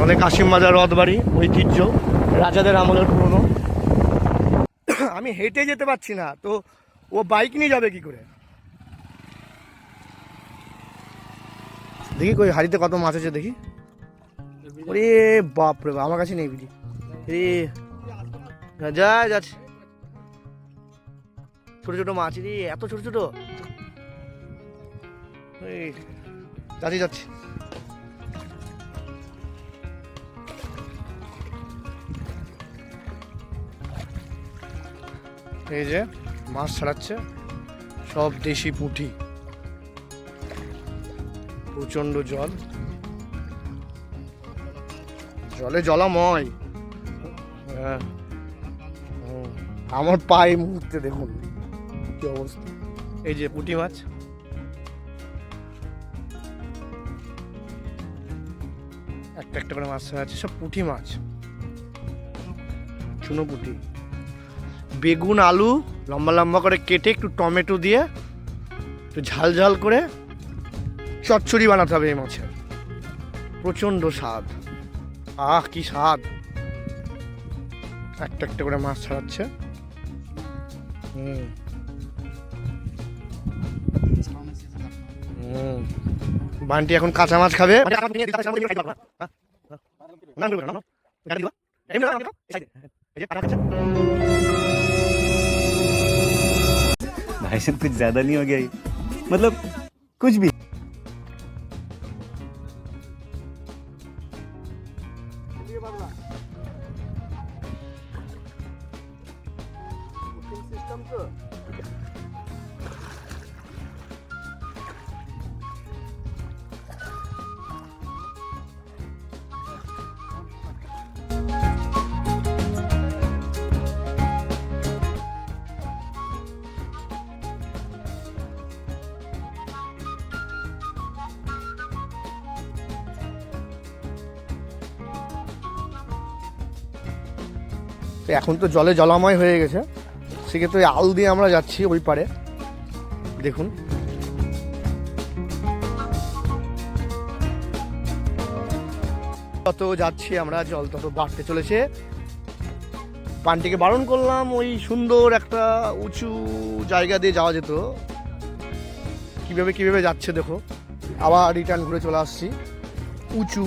আমাদের কাশিম বাজার রথবাড়ি ঐতিহ্য, রাজাদের আমলের পুরনো। আমি হেঁটে যেতে পারছি না, তো ও বাইক নিয়ে যাবে কি করে? দেখি কই হাড়িতে কত মাছ আছে দেখি। ওরে বাপ রে বাপ, আমার কাছে নেই বিলি রে। যা যাচ্ছে ছোট ছোট মাছ রে, এত ছোট ছোট। যাচ্ছি যাচ্ছি। এই যে মাছ ছাড়াচ্ছে, সব দেশি পুঁটি। প্রচন্ড জল, জলে জলাময়। হ্যাঁ, আমার পায়ে মুহূর্তে দেখুন কি অবস্থা। এই যে পুঁটি মাছ, একটা একটা করে মাছ আছে, সব পুঁটি মাছ, চুনো পুঁটি। বেগুন আলু লম্বা লম্বা করে কেটে একটু টমেটো দিয়ে একটু ঝাল ঝাল করে চচ্চড়ি বানাতে হবে এই মাছের। প্রচণ্ড স্বাদ, আহ কি স্বাদ। একটা একটা করে মাছ ছাড়াচ্ছে। বান্টি এখন কাঁচা মাছ খাবে। भाई साहब कुछ ज्यादा नहीं हो गया ये? मतलब कुछ भी। এখন তো জলে জলাময় হয়ে গেছে, সেক্ষেত্রে আল দিয়ে আমরা যাচ্ছি ওই পারে। দেখুন তত যাচ্ছি আমরা, জল তত বাড়তে চলেছে। পানটিকে বারণ করলাম, ওই সুন্দর একটা উঁচু জায়গা দিয়ে যাওয়া যেত। কিভাবে কিভাবে যাচ্ছে দেখো। আবার রিটার্ন ঘুরে চলে আসছি উঁচু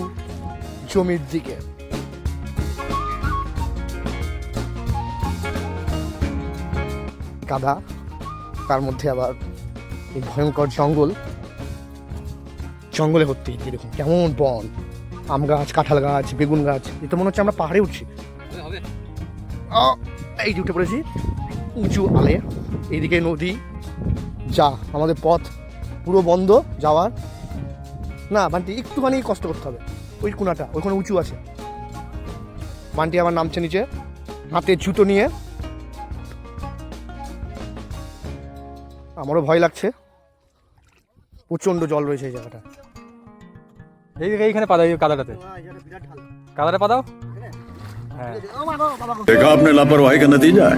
জমির দিকে। কাদা, তার মধ্যে আবার এই ভয়ঙ্কর জঙ্গল, জঙ্গলে ভর্তি। এরকম কেমন বন, আম গাছ, কাঁঠাল গাছ, বেগুন গাছ। এ তো মনে হচ্ছে আমরা পাহাড়ে উঠছি। এই যে উঠে পড়েছি উঁচু আলে, এইদিকে নদী। যা আমাদের পথ পুরো বন্ধ যাওয়ার। না বান্টি একটুখানি কষ্ট করতে হবে, ওই কোনাটা ওইখানে উঁচু আছে। বান্টি আবার নামছে নিচে হাতে জুতো নিয়ে। আমারও ভয় লাগছে, প্রচন্ড জল রয়েছে এই জায়গাটা। এইখানে পা দাও, এই কাদাটাতে কাদাটা পা দাও। হ্যাঁ, देखा आपने लापरवाही का नतीजा है।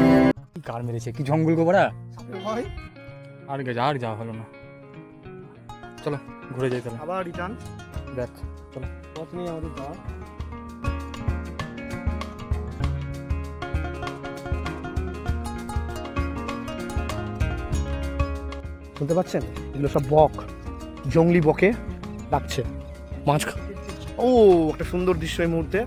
কার মেরেছে কি জঙ্গল গোবরা। আর যাওয়া হলো না, চলো ঘুরে যাই তাহলে। আবার রিটার্ন দেখ চলো, পথ নেই আমাদের যাওয়ার। শুনতে পাচ্ছেন? এগুলো সব বক, জঙ্গলি বকে ডাকছে মাছ। ও একটা সুন্দর দৃশ্য এই মুহূর্তে।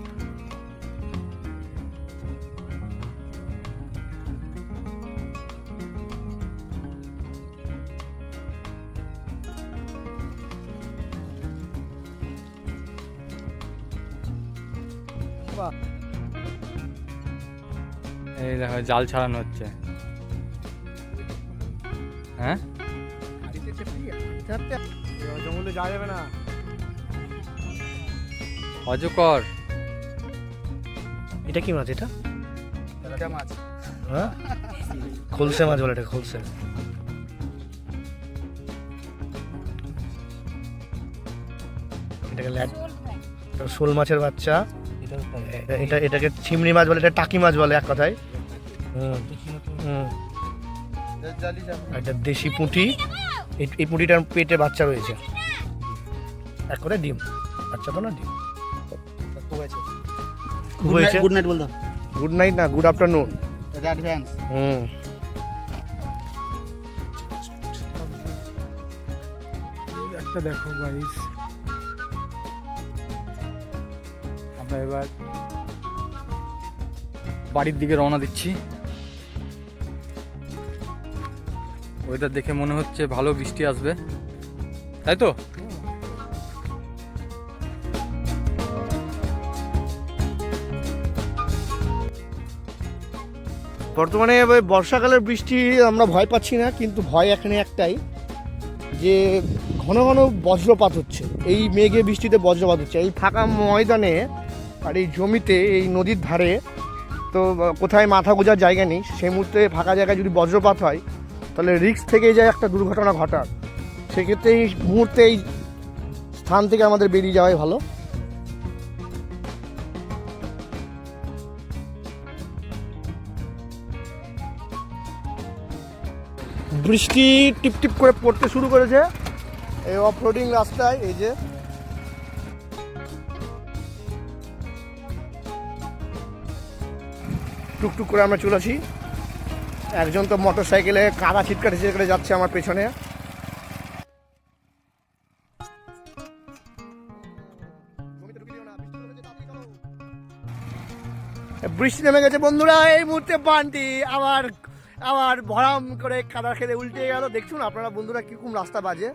এই দেখো জাল ছাড়ানো হচ্ছে। হ্যাঁ, জঙ্গলে যাওয়া যাবে না, অজকর। এটা কি মাছ? এটা মাছ, হ্যাঁ খোলসে মাছ বলে, এটা খোলসে। এটাকে শোল মাছের বাচ্চা। এটাকে চিংড়ি মাছ বলে, এটা টাকি মাছ বলে এক কথায়। এটা দেশি পুঁটি। এই পুঁটিটার পেটে বাচ্চা রয়েছে, এক করে ডিম, বাচ্চা তো না ডিম। খুব হয়েছে। গুড নাইট বল দাও। গুড নাইট না, গুড আফটারনুন। এটা অ্যাডভান্স। হুম। একটা দেখো গাইস, আমরা এবার বাড়ির দিকে রওনা দিচ্ছি। ওয়েদার দেখে মনে হচ্ছে ভালো বৃষ্টি আসবে, তাই তো? বর্তমানে ওই বর্ষাকালের বৃষ্টি আমরা ভয় পাচ্ছি না, কিন্তু ভয় এখানে একটাই, যে ঘন ঘন বজ্রপাত হচ্ছে। এই মেঘে বৃষ্টিতে বজ্রপাত হচ্ছে এই ফাঁকা ময়দানে আর এই জমিতে, এই নদীর ধারে। তো কোথায় মাথা গোঁজার জায়গা নেই, সেই মুহূর্তে ফাঁকা জায়গায় যদি বজ্রপাত হয় তাহলে রিস্ক থেকে যায় একটা দুর্ঘটনা ঘটার। সেক্ষেত্রে এই মুহূর্তে এই স্থান থেকে আমাদের বেরিয়ে যাওয়াই ভালো। বৃষ্টি টিপটিপ করে পড়তে শুরু করেছে এই অফরোডিং রাস্তায়। এই যে টুকটুক করে আমরা চলে আসি। একজন তো মোটর সাইকেলে কাদা ছিটকাটে ছিটকাটে যাচ্ছে আমার পেছনে। বৃষ্টি নেমে গেছে বন্ধুরা। এই মুহূর্তে বানটি আবার ভরাম করে কাদা খেলে উল্টে গেল। দেখছুন আপনারা বন্ধুরা কিরকম রাস্তা বাজে।